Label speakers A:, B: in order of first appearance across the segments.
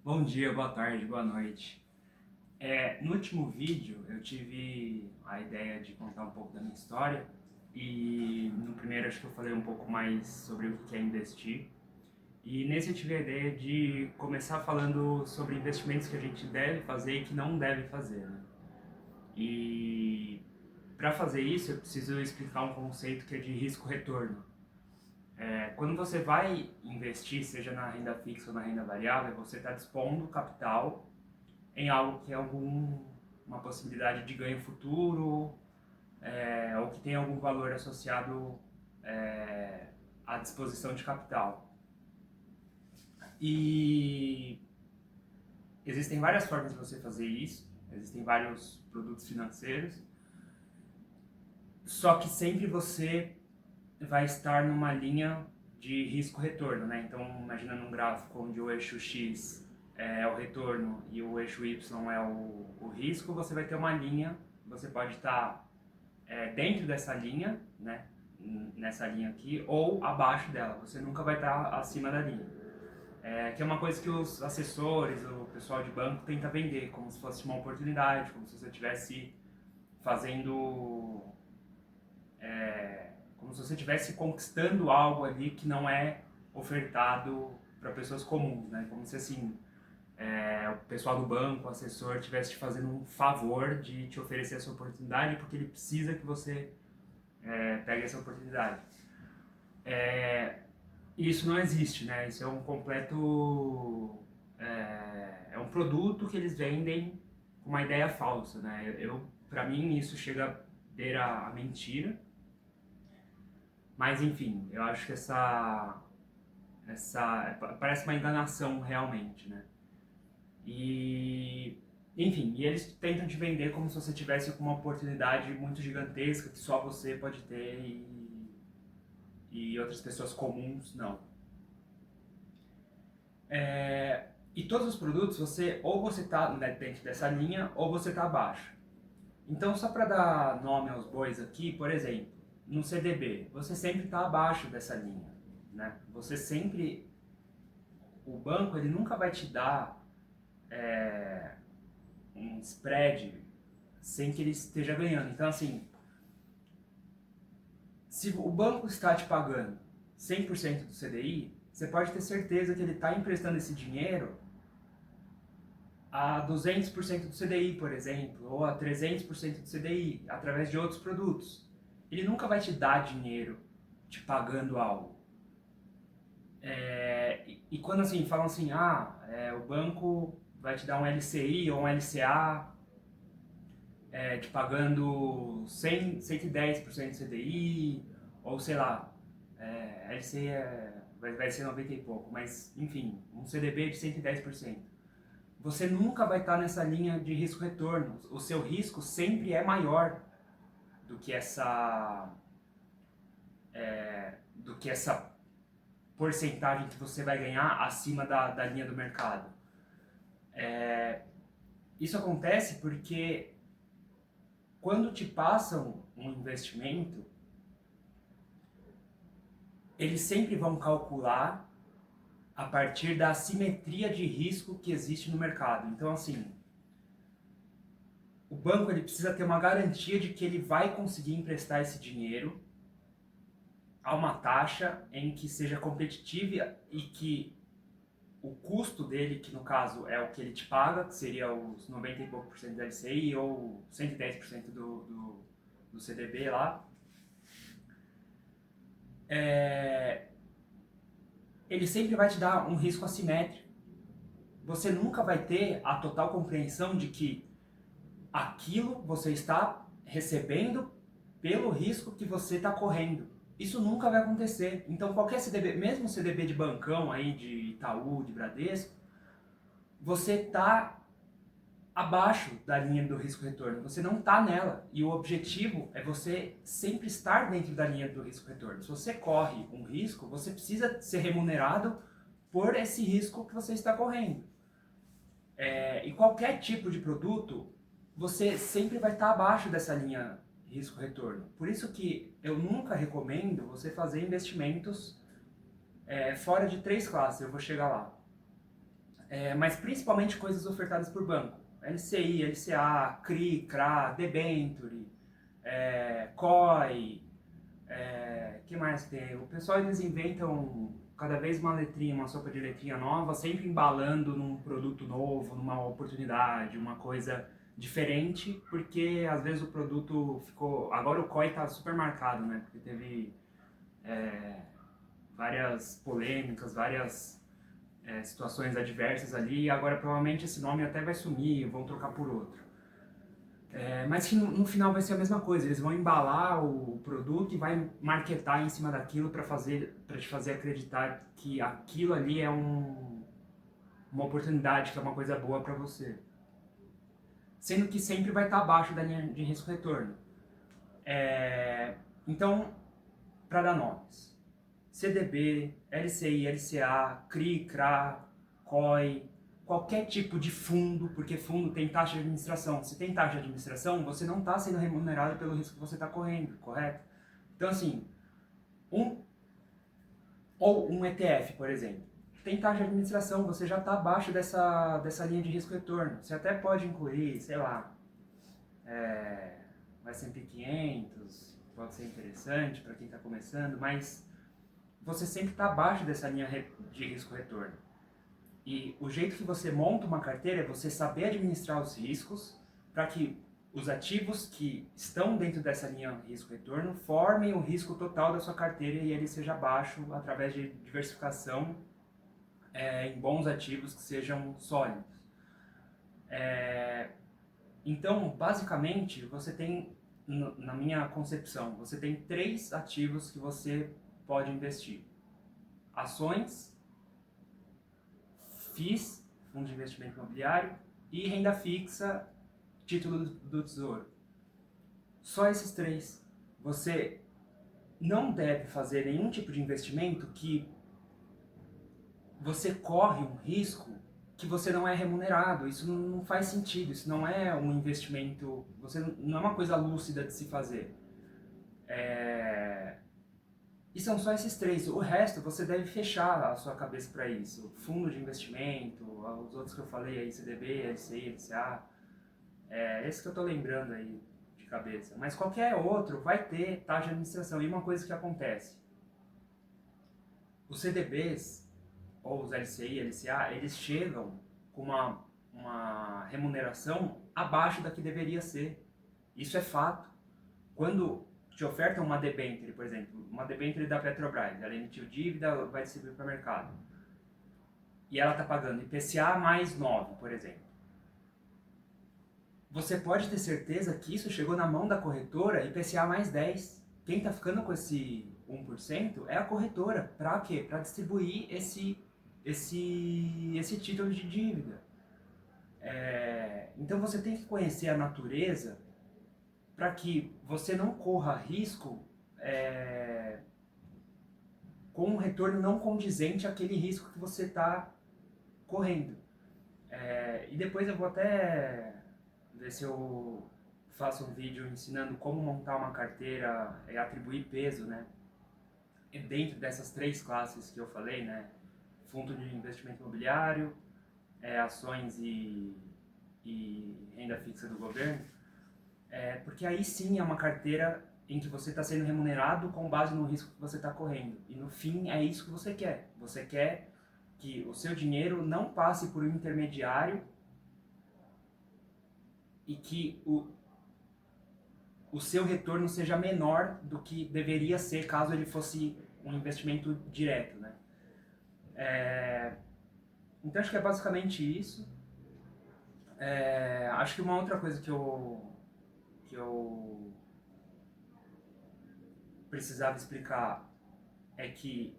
A: Bom dia, boa tarde, boa noite. No último vídeo eu tive a ideia de contar um pouco da minha história e no primeiro acho que eu falei um pouco mais sobre o que é investir. E nesse eu tive a ideia de começar falando sobre investimentos que a gente deve fazer e que não deve fazer, né? E para fazer isso eu preciso explicar um conceito que é de risco-retorno. Quando você vai investir, seja na renda fixa ou na renda variável, você está dispondo capital em algo que tem uma possibilidade de ganho futuro, ou que tem algum valor associado à disposição de capital. E existem várias formas de você fazer isso, existem vários produtos financeiros, só que sempre você vai estar numa linha de risco-retorno, né? Então, imagina num gráfico onde o eixo X é o retorno e o eixo Y é o risco, você vai ter uma linha, você pode estar dentro dessa linha, né? Nessa linha aqui, ou abaixo dela, você nunca vai estar acima da linha. Que é uma coisa que os assessores, o pessoal de banco tenta vender, como se fosse uma oportunidade, como se você estivesse fazendo como se você estivesse conquistando algo ali que não é ofertado para pessoas comuns, né? Como se assim o pessoal do banco, o assessor, estivesse te fazendo um favor de te oferecer essa oportunidade porque ele precisa que você pegue essa oportunidade. Isso não existe, né? Isso é um completo é um produto que eles vendem com uma ideia falsa, né? Para mim isso chega a beira a mentira. Mas enfim, eu acho que essa parece uma enganação realmente, né? E enfim, e eles tentam te vender como se você tivesse uma oportunidade muito gigantesca que só você pode ter e outras pessoas comuns não. E todos os produtos você está dentro dessa linha ou você está abaixo. Então, só para dar nome aos bois aqui, por exemplo, no CDB, você sempre está abaixo dessa linha, né? Você sempre, o banco ele nunca vai te dar um spread sem que ele esteja ganhando. Então, assim, se o banco está te pagando 100% do CDI, você pode ter certeza que ele está emprestando esse dinheiro a 200% do CDI, por exemplo, ou a 300% do CDI, através de outros produtos. Ele nunca vai te dar dinheiro te pagando algo. E quando assim falam assim, o banco vai te dar um LCI ou um LCA te pagando 110% do CDI, ou sei lá, LCI vai ser 90 e pouco, mas enfim, um CDB de 110%. Você nunca vai estar nessa linha de risco-retorno. O seu risco sempre é maior do que essa porcentagem que você vai ganhar acima da linha do mercado. Isso acontece porque quando te passam um investimento, eles sempre vão calcular a partir da assimetria de risco que existe no mercado. Então, assim, o banco ele precisa ter uma garantia de que ele vai conseguir emprestar esse dinheiro a uma taxa em que seja competitiva e que o custo dele, que no caso é o que ele te paga, que seria os 90 e pouco por cento da LCI ou 110% do CDB lá, ele sempre vai te dar um risco assimétrico. Você nunca vai ter a total compreensão de que aquilo você está recebendo pelo risco que você está correndo. Isso nunca vai acontecer. Então qualquer CDB, mesmo CDB de bancão aí, de Itaú, de Bradesco, você está abaixo da linha do risco-retorno. Você não está nela. E o objetivo é você sempre estar dentro da linha do risco-retorno. Se você corre um risco, você precisa ser remunerado por esse risco que você está correndo. E qualquer tipo de produto, você sempre vai estar abaixo dessa linha risco-retorno. Por isso que eu nunca recomendo você fazer investimentos fora de 3 classes. Eu vou chegar lá. Mas principalmente coisas ofertadas por banco. LCI, LCA, CRI, CRA, debenture, COI, que mais tem? O pessoal, eles inventam cada vez uma letrinha, uma sopa de letrinha nova, sempre embalando num produto novo, numa oportunidade, uma coisa diferente, porque às vezes o produto ficou... Agora o COI está super marcado, né? Porque teve várias polêmicas, várias situações adversas ali, e agora provavelmente esse nome até vai sumir, vão trocar por outro. Mas que no final vai ser a mesma coisa, eles vão embalar o produto e vai marketar em cima daquilo para te fazer acreditar que aquilo ali é uma oportunidade, que é uma coisa boa para você. Sendo que sempre vai estar abaixo da linha de risco-retorno. Então, para dar nomes: CDB, LCI, LCA, CRI, CRA, COI, qualquer tipo de fundo, porque fundo tem taxa de administração. Se tem taxa de administração, você não está sendo remunerado pelo risco que você está correndo, correto? Então, assim, um ETF, por exemplo, tem taxa de administração, você já está abaixo dessa linha de risco-retorno. Você até pode incluir, sei lá, o S&P 500, pode ser interessante para quem está começando, mas você sempre está abaixo dessa linha de risco-retorno. E o jeito que você monta uma carteira é você saber administrar os riscos para que os ativos que estão dentro dessa linha risco-retorno formem o risco total da sua carteira e ele seja baixo através de diversificação em bons ativos que sejam sólidos. Então, basicamente, você tem, na minha concepção, você tem 3 ativos que você pode investir: ações, FIIs, fundo de investimento imobiliário, e renda fixa, título do tesouro. Só esses 3. Você não deve fazer nenhum tipo de investimento que você corre um risco que você não é remunerado. Isso não faz sentido, isso não é um investimento, não é uma coisa lúcida de se fazer. E são só esses 3. O resto você deve fechar a sua cabeça para isso. Fundo de investimento, os outros que eu falei aí, CDB, LCI, LCA. Esse que eu estou lembrando aí de cabeça. Mas qualquer outro vai ter taxa de administração. E uma coisa que acontece: os CDBs, ou os LCI, LCA, eles chegam com uma remuneração abaixo da que deveria ser. Isso é fato. Quando te ofertam uma debênture, por exemplo, uma debênture da Petrobras, ela emitiu dívida, vai distribuir para o mercado, e ela está pagando IPCA mais 9, por exemplo. Você pode ter certeza que isso chegou na mão da corretora IPCA mais 10. Quem está ficando com esse 1% é a corretora. Para quê? Para distribuir esse título de dívida. Então você tem que conhecer a natureza para que você não corra risco com um retorno não condizente àquele risco que você está correndo. E depois eu vou até ver se eu faço um vídeo ensinando como montar uma carteira e atribuir peso, né? Dentro dessas 3 classes que eu falei, né? Fundo de investimento imobiliário, ações e renda fixa do governo. Porque aí sim é uma carteira em que você está sendo remunerado com base no risco que você está correndo. E no fim é isso que você quer. Você quer que o seu dinheiro não passe por um intermediário e que o seu retorno seja menor do que deveria ser caso ele fosse um investimento direto, né? Então acho que é basicamente isso. Acho que uma outra coisa que eu precisava explicar é que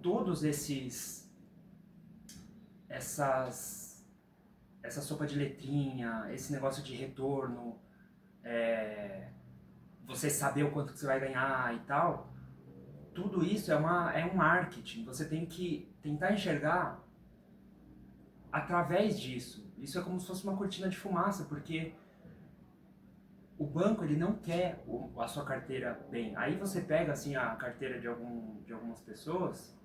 A: todos essa sopa de letrinha, esse negócio de retorno, você saber o quanto que você vai ganhar e tal, tudo isso é um marketing. Você tem que tentar enxergar através disso. Isso é como se fosse uma cortina de fumaça, porque o banco ele não quer a sua carteira bem. Aí você pega assim a carteira de algumas pessoas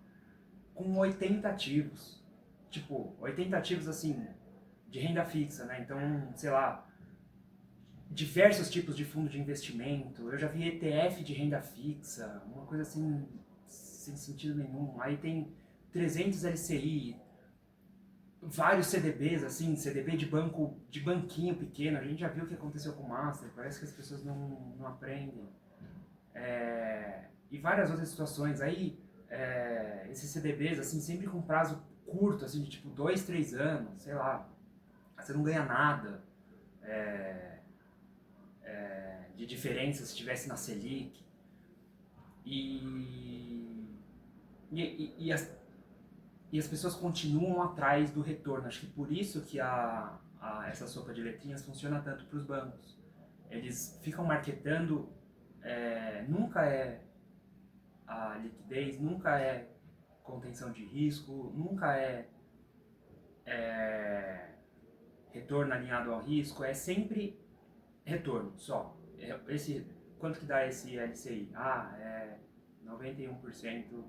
A: com 80 ativos. Tipo, 80 ativos assim, de renda fixa, né? Então, sei lá, diversos tipos de fundo de investimento. Eu já vi ETF de renda fixa, uma coisa assim, sem sentido nenhum. Aí tem 300 LCI, vários CDBs, assim, CDB de banco, de banquinho pequeno. A gente já viu o que aconteceu com o Master, parece que as pessoas não aprendem. E várias outras situações. Aí, esses CDBs, assim, sempre com prazo curto, assim, de tipo 2, 3 anos, sei lá. Você não ganha nada de diferença se estivesse na Selic. E, e as pessoas continuam atrás do retorno. Acho que por isso que essa sopa de letrinhas funciona tanto para os bancos. Eles ficam marketando, nunca é a liquidez, nunca é contenção de risco, nunca é retorno alinhado ao risco, é sempre retorno só. Quanto que dá esse LCI? É 91%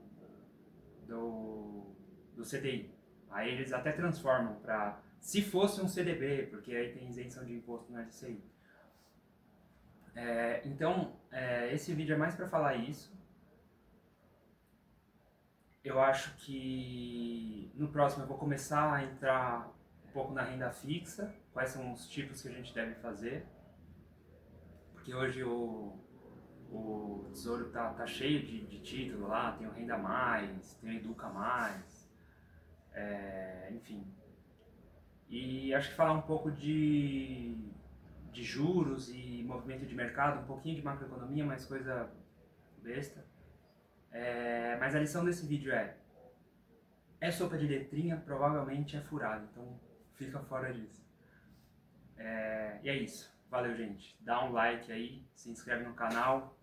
A: do CDI. Aí eles até transformam para, se fosse um CDB, porque aí tem isenção de imposto no LCI. Então, esse vídeo é mais para falar isso. Eu acho que no próximo eu vou começar a entrar um pouco na renda fixa, quais são os tipos que a gente deve fazer, porque hoje o Tesouro tá cheio de título lá, tem o Renda Mais, tem o Educa Mais, enfim. E acho que falar um pouco de juros e movimento de mercado, um pouquinho de macroeconomia, mas coisa besta. Mas a lição desse vídeo é sopa de letrinha, provavelmente é furado, então fica fora disso. E é isso. Valeu, gente. Dá um like aí, se inscreve no canal.